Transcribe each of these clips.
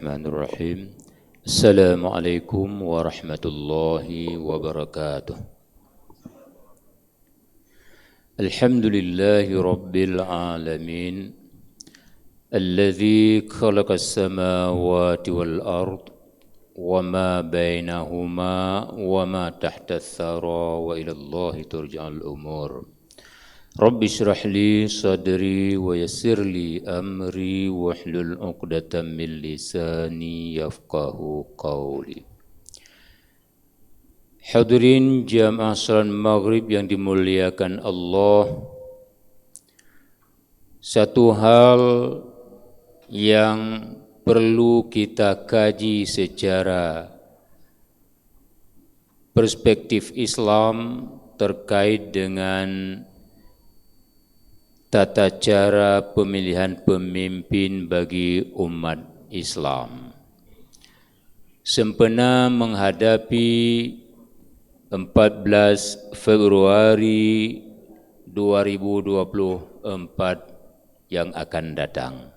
Bismillahirrahmanirrahim. Assalamualaikum warahmatullahi wabarakatuh. Alhamdulillahi rabbil alamin. Alladzi khalaqas samawati wal ard wa ma bainahuma wa ma tahta ath-thara wa ila Allahi turja'ul umur. Rabbi shrah li sadri wa yassir li amri wahlul 'uqdatam min lisani yafqahu qawli. Hadirin jamaah salat maghrib yang dimuliakan Allah, satu hal yang perlu kita kaji secara perspektif Islam terkait dengan tata cara pemilihan pemimpin bagi umat Islam. Sempena menghadapi 14 Februari 2024 yang akan datang.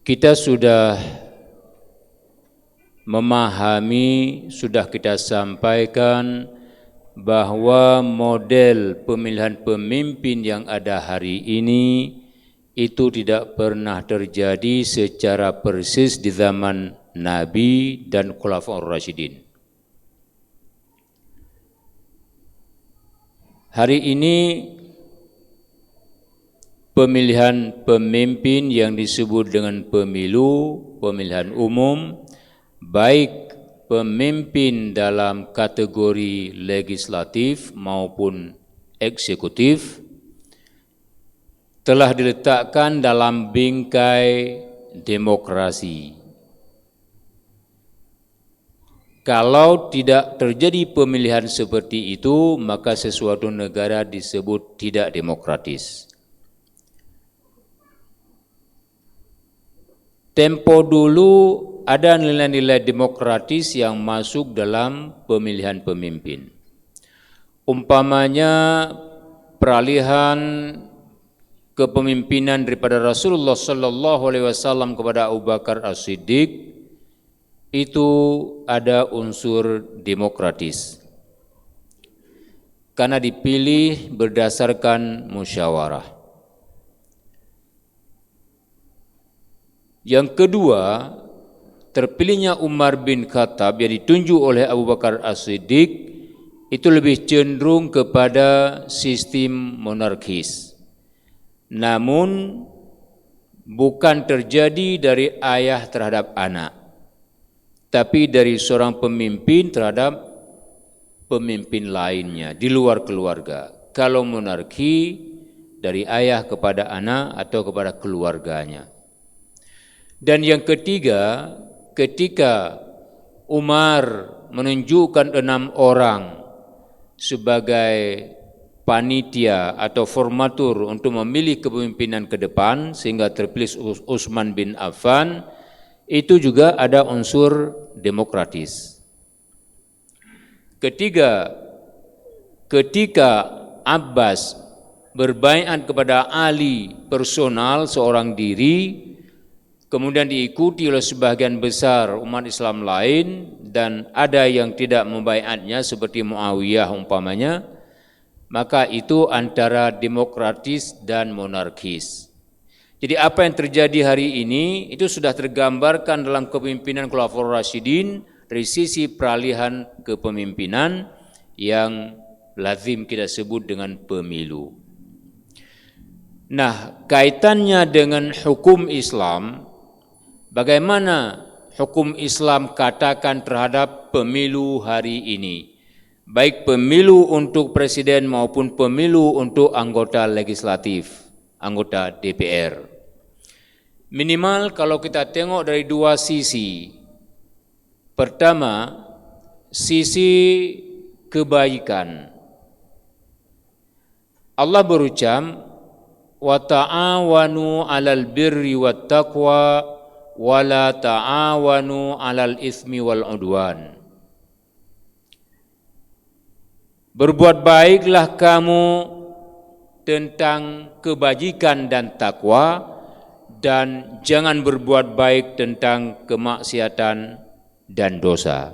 Kita sudah memahami, sudah kita sampaikan bahwa model pemilihan pemimpin yang ada hari ini itu tidak pernah terjadi secara persis di zaman Nabi dan Khulafaur Rasyidin. Hari ini pemilihan pemimpin yang disebut dengan pemilu, pemilihan umum, baik pemimpin dalam kategori legislatif maupun eksekutif telah diletakkan dalam bingkai demokrasi. Kalau tidak terjadi pemilihan seperti itu, maka sesuatu negara disebut tidak demokratis. Tempo dulu ada nilai-nilai demokratis yang masuk dalam pemilihan pemimpin. Umpamanya peralihan kepemimpinan daripada Rasulullah sallallahu alaihi wasallam kepada Abu Bakar As-Siddiq itu ada unsur demokratis. Karena dipilih berdasarkan musyawarah. Yang kedua, terpilihnya Umar bin Khattab yang ditunjuk oleh Abu Bakar As-Siddiq itu lebih cenderung kepada sistem monarkis. Namun bukan terjadi dari ayah terhadap anak, tapi dari seorang pemimpin terhadap pemimpin lainnya di luar keluarga. Kalau monarki dari ayah kepada anak atau kepada keluarganya. Dan yang ketiga, ketika Umar menunjukkan 6 orang sebagai panitia atau formatur untuk memilih kepemimpinan ke depan sehingga terpilih Utsman bin Affan, itu juga ada unsur demokratis. Ketiga, ketika Abbas berbaiat kepada Ali personal seorang diri, kemudian diikuti oleh sebagian besar umat Islam lain dan ada yang tidak membaiatnya seperti Muawiyah umpamanya, maka itu antara demokratis dan monarkis. Jadi apa yang terjadi hari ini itu sudah tergambarkan dalam kepemimpinan Khulafaur Rasyidin dari sisi peralihan kepemimpinan yang lazim kita sebut dengan pemilu. Nah, kaitannya dengan hukum Islam, bagaimana hukum Islam katakan terhadap pemilu hari ini? Baik pemilu untuk presiden maupun pemilu untuk anggota legislatif, anggota DPR. Minimal kalau kita tengok dari dua sisi. Pertama, sisi kebaikan. Allah berucap, wa ta'awanu 'alal birri wat taqwa wala ta'awanu 'alal ismi wal 'udwan. Berbuat baiklah kamu tentang kebajikan dan takwa dan jangan berbuat baik tentang kemaksiatan dan dosa.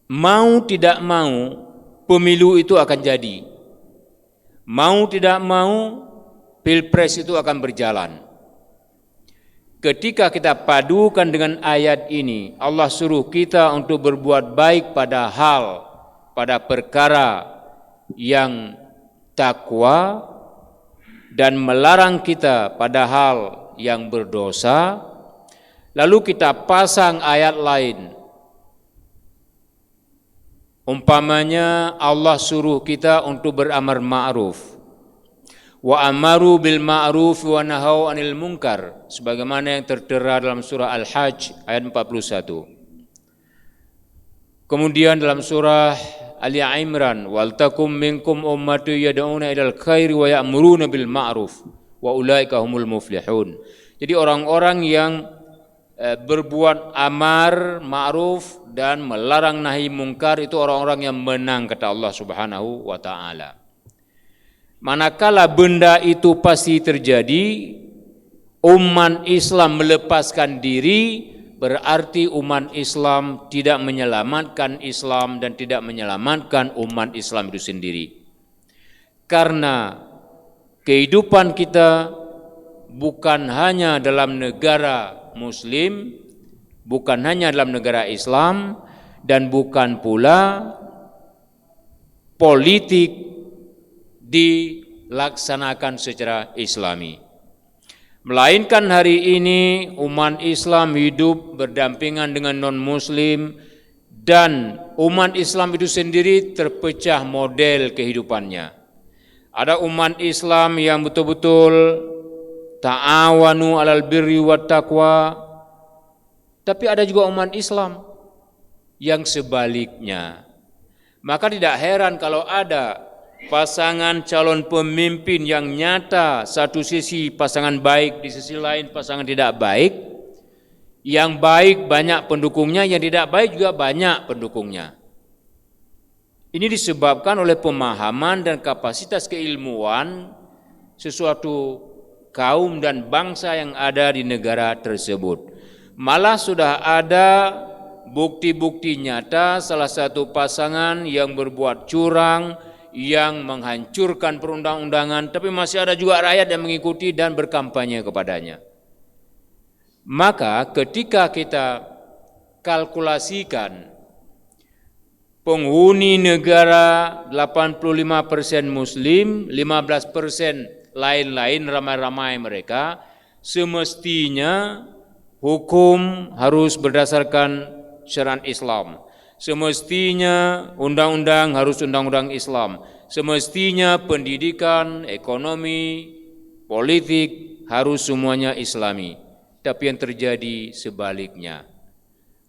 Mau tidak mau, pemilu itu akan jadi. Mau tidak mau, pilpres itu akan berjalan. Ketika kita padukan dengan ayat ini, Allah suruh kita untuk berbuat baik pada perkara yang takwa dan melarang kita pada hal yang berdosa, lalu kita pasang ayat lain. Umpamanya Allah suruh kita untuk beramar ma'ruf. Wa amaru bil ma'ruf wa nahau anil munkar, sebagaimana yang tertera dalam surah Al-Hajj ayat 41. Kemudian dalam surah Ali Imran, wal takum minkum ummatu yad'una ilal khairi wa ya'muruna bil ma'ruf wa ulaika humul muflihun. Jadi orang-orang yang berbuat amar ma'ruf dan melarang nahi mungkar itu orang-orang yang menang, kata Allah Subhanahu wa taala. Manakala benda itu pasti terjadi, umat Islam melepaskan diri, berarti umat Islam tidak menyelamatkan Islam dan tidak menyelamatkan umat Islam itu sendiri. Karena kehidupan kita bukan hanya dalam negara Muslim, bukan hanya dalam negara Islam, dan bukan pula politik dilaksanakan secara Islami. Melainkan hari ini umat Islam hidup berdampingan dengan non-Muslim, dan umat Islam itu sendiri terpecah model kehidupannya. Ada umat Islam yang betul-betul ta'awanu alal birri wat taqwa, tapi ada juga umat Islam yang sebaliknya. Maka tidak heran kalau ada pasangan calon pemimpin yang nyata, satu sisi pasangan baik, di sisi lain pasangan tidak baik. Yang baik banyak pendukungnya, yang tidak baik juga banyak pendukungnya. Ini disebabkan oleh pemahaman dan kapasitas keilmuan sesuatu kaum dan bangsa yang ada di negara tersebut. Malah sudah ada bukti-bukti nyata salah satu pasangan yang berbuat curang, yang menghancurkan perundang-undangan, tapi masih ada juga rakyat yang mengikuti dan berkampanye kepadanya. Maka ketika kita kalkulasikan penghuni negara 85% Muslim, 15% lain-lain ramai-ramai mereka, semestinya hukum harus berdasarkan syariat Islam. Semestinya undang-undang harus undang-undang Islam. Semestinya pendidikan, ekonomi, politik harus semuanya Islami. Tapi yang terjadi sebaliknya.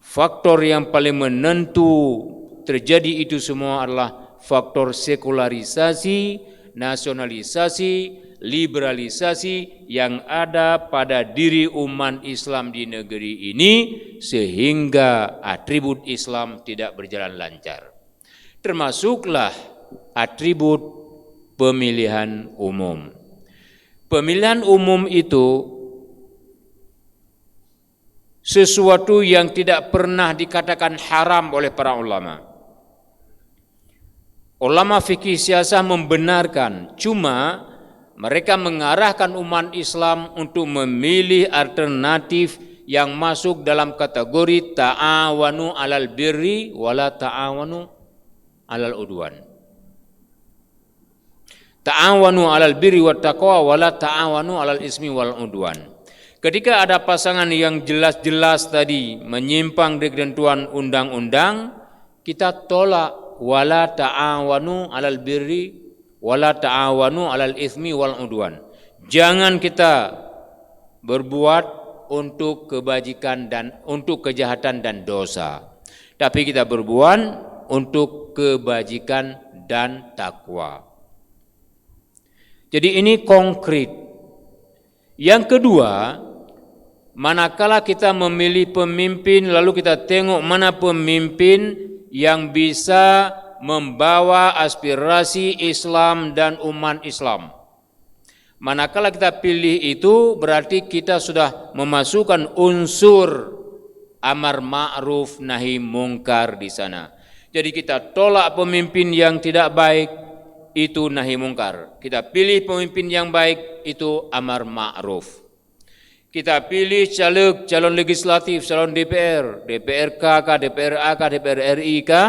Faktor yang paling menentu terjadi itu semua adalah faktor sekularisasi, nasionalisasi, liberalisasi yang ada pada diri umat Islam di negeri ini, sehingga atribut Islam tidak berjalan lancar. Termasuklah atribut pemilihan umum. Pemilihan umum itu sesuatu yang tidak pernah dikatakan haram oleh para ulama. Ulama fikih siasah membenarkan, cuma mereka mengarahkan umat Islam untuk memilih alternatif yang masuk dalam kategori ta'awanu alal birri wala ta'awanu alal udwan. Ta'awanu alal birri wat taqwa wala ta'awanu alal ismi wal udwan. Ketika ada pasangan yang jelas-jelas tadi menyimpang dari ketentuan undang-undang, kita tolak wala ta'awanu alal birri wala ta'awanu alal ismi wal udwan. Jangan kita berbuat untuk kebajikan dan untuk kejahatan dan dosa, tapi kita berbuat untuk kebajikan dan takwa. Jadi ini konkret. Yang kedua, manakala kita memilih pemimpin lalu kita tengok mana pemimpin yang bisa membawa aspirasi Islam dan umat Islam. Manakala kita pilih itu berarti kita sudah memasukkan unsur amar ma'ruf nahi mungkar di sana. Jadi kita tolak pemimpin yang tidak baik, itu nahi mungkar. Kita pilih pemimpin yang baik, itu amar ma'ruf. Kita pilih caleg, calon legislatif, calon DPR, DPRK kah, DPRA kah, DPR RI kah,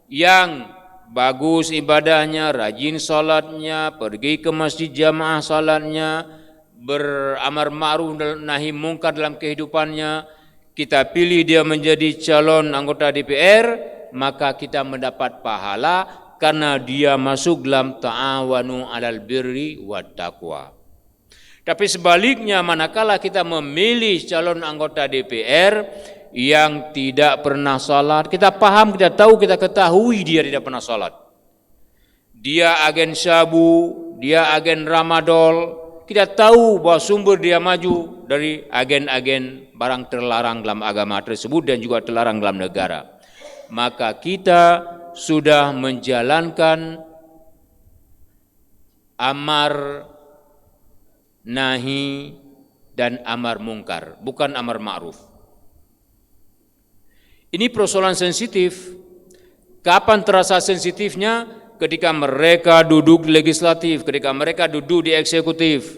yang bagus ibadahnya, rajin salatnya, pergi ke masjid jamaah salatnya, beramar ma'ruf nahi mungkar dalam kehidupannya, kita pilih dia menjadi calon anggota DPR, maka kita mendapat pahala karena dia masuk dalam ta'awanu 'alal birri wat taqwa. Tapi sebaliknya, manakala kita memilih calon anggota DPR yang tidak pernah salat, kita paham, kita tahu, kita ketahui dia tidak pernah salat. Dia agen sabu, dia agen ramadol, kita tahu bahwa sumber dia maju dari agen-agen barang terlarang dalam agama tersebut dan juga terlarang dalam negara. Maka kita sudah menjalankan amar nahi dan amar mungkar, bukan amar ma'ruf. Ini persoalan sensitif. Kapan terasa sensitifnya? Ketika mereka duduk di legislatif, ketika mereka duduk di eksekutif.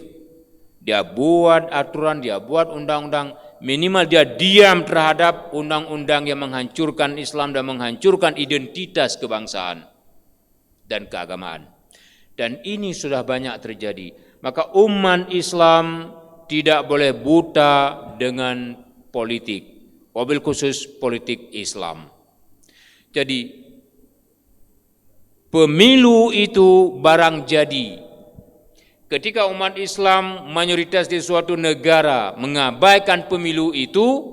Dia buat aturan, dia buat undang-undang, minimal dia diam terhadap undang-undang yang menghancurkan Islam dan menghancurkan identitas kebangsaan dan keagamaan. Dan ini sudah banyak terjadi. Maka umat Islam tidak boleh buta dengan politik, wabil khusus politik Islam. Jadi pemilu itu barang jadi. Ketika umat Islam mayoritas di suatu negara mengabaikan pemilu itu,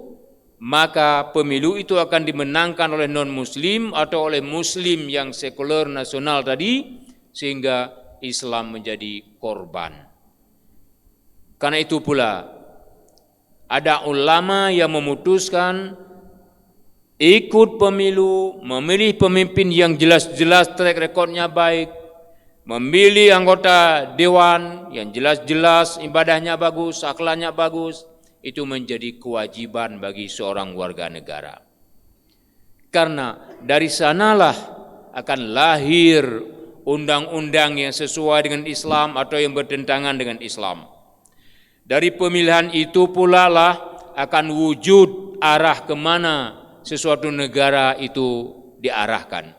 maka pemilu itu akan dimenangkan oleh non-muslim atau oleh muslim yang sekuler nasional tadi, sehingga Islam menjadi korban. Karena itu pula ada ulama yang memutuskan ikut pemilu, memilih pemimpin yang jelas-jelas track recordnya baik, memilih anggota dewan yang jelas-jelas ibadahnya bagus, akhlaknya bagus, itu menjadi kewajiban bagi seorang warga negara. Karena dari sanalah akan lahir undang-undang yang sesuai dengan Islam atau yang bertentangan dengan Islam. Dari pemilihan itu pula lah akan wujud arah kemana sesuatu negara itu diarahkan.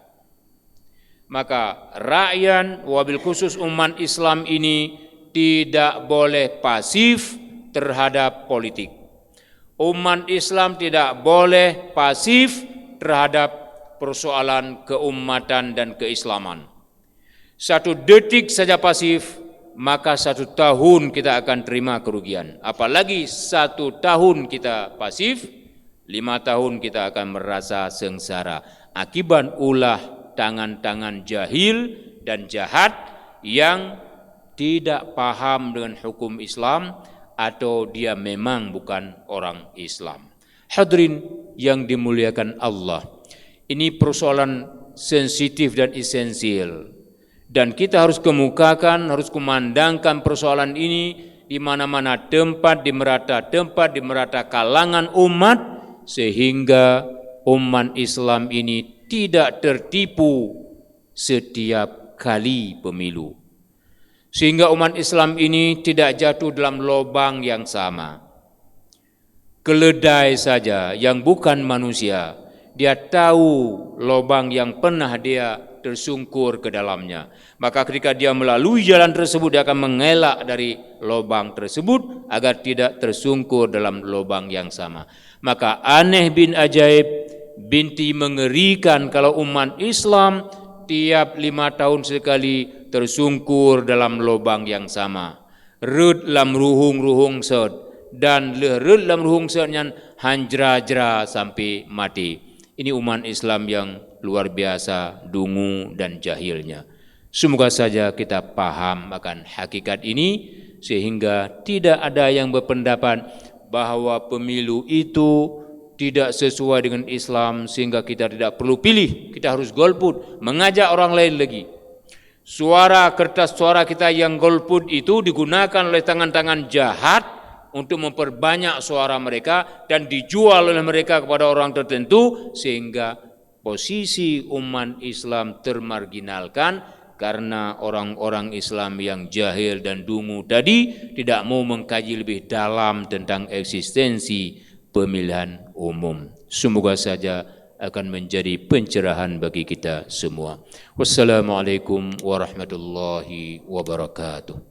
Maka rakyat, wabil khusus umat Islam ini tidak boleh pasif terhadap politik. Umat Islam tidak boleh pasif terhadap persoalan keumatan dan keislaman. Satu detik saja pasif, maka 1 tahun kita akan terima kerugian. Apalagi 1 tahun kita pasif, 5 tahun kita akan merasa sengsara. Akibat ulah tangan-tangan jahil dan jahat yang tidak paham dengan hukum Islam atau dia memang bukan orang Islam. Hadirin yang dimuliakan Allah, ini persoalan sensitif dan esensial. Dan kita harus kemukakan, harus kumandangkan persoalan ini di mana-mana tempat di merata kalangan umat, sehingga umat Islam ini tidak tertipu setiap kali pemilu. Sehingga umat Islam ini tidak jatuh dalam lubang yang sama. Keledai saja yang bukan manusia, dia tahu lubang yang pernah dia tersungkur ke dalamnya. Maka ketika dia melalui jalan tersebut, dia akan mengelak dari lubang tersebut agar tidak tersungkur dalam lubang yang sama. Maka aneh bin ajaib, binti mengerikan kalau umat Islam tiap 5 tahun sekali tersungkur dalam lubang yang sama. Rut lam ruhung sed dan lerut lam ruhung sednya hanjra-jra sampai mati. Ini umat Islam yang luar biasa dungu dan jahilnya. Semoga saja kita paham akan hakikat ini sehingga tidak ada yang berpendapat bahwa pemilu itu tidak sesuai dengan Islam sehingga kita tidak perlu pilih, kita harus golput, mengajak orang lain lagi. kertas suara kita yang golput itu digunakan oleh tangan-tangan jahat untuk memperbanyak suara mereka dan dijual oleh mereka kepada orang tertentu, sehingga posisi umat Islam termarginalkan karena orang-orang Islam yang jahil dan dungu tadi tidak mau mengkaji lebih dalam tentang eksistensi pemilihan umum. Semoga saja akan menjadi pencerahan bagi kita semua. Wassalamualaikum warahmatullahi wabarakatuh.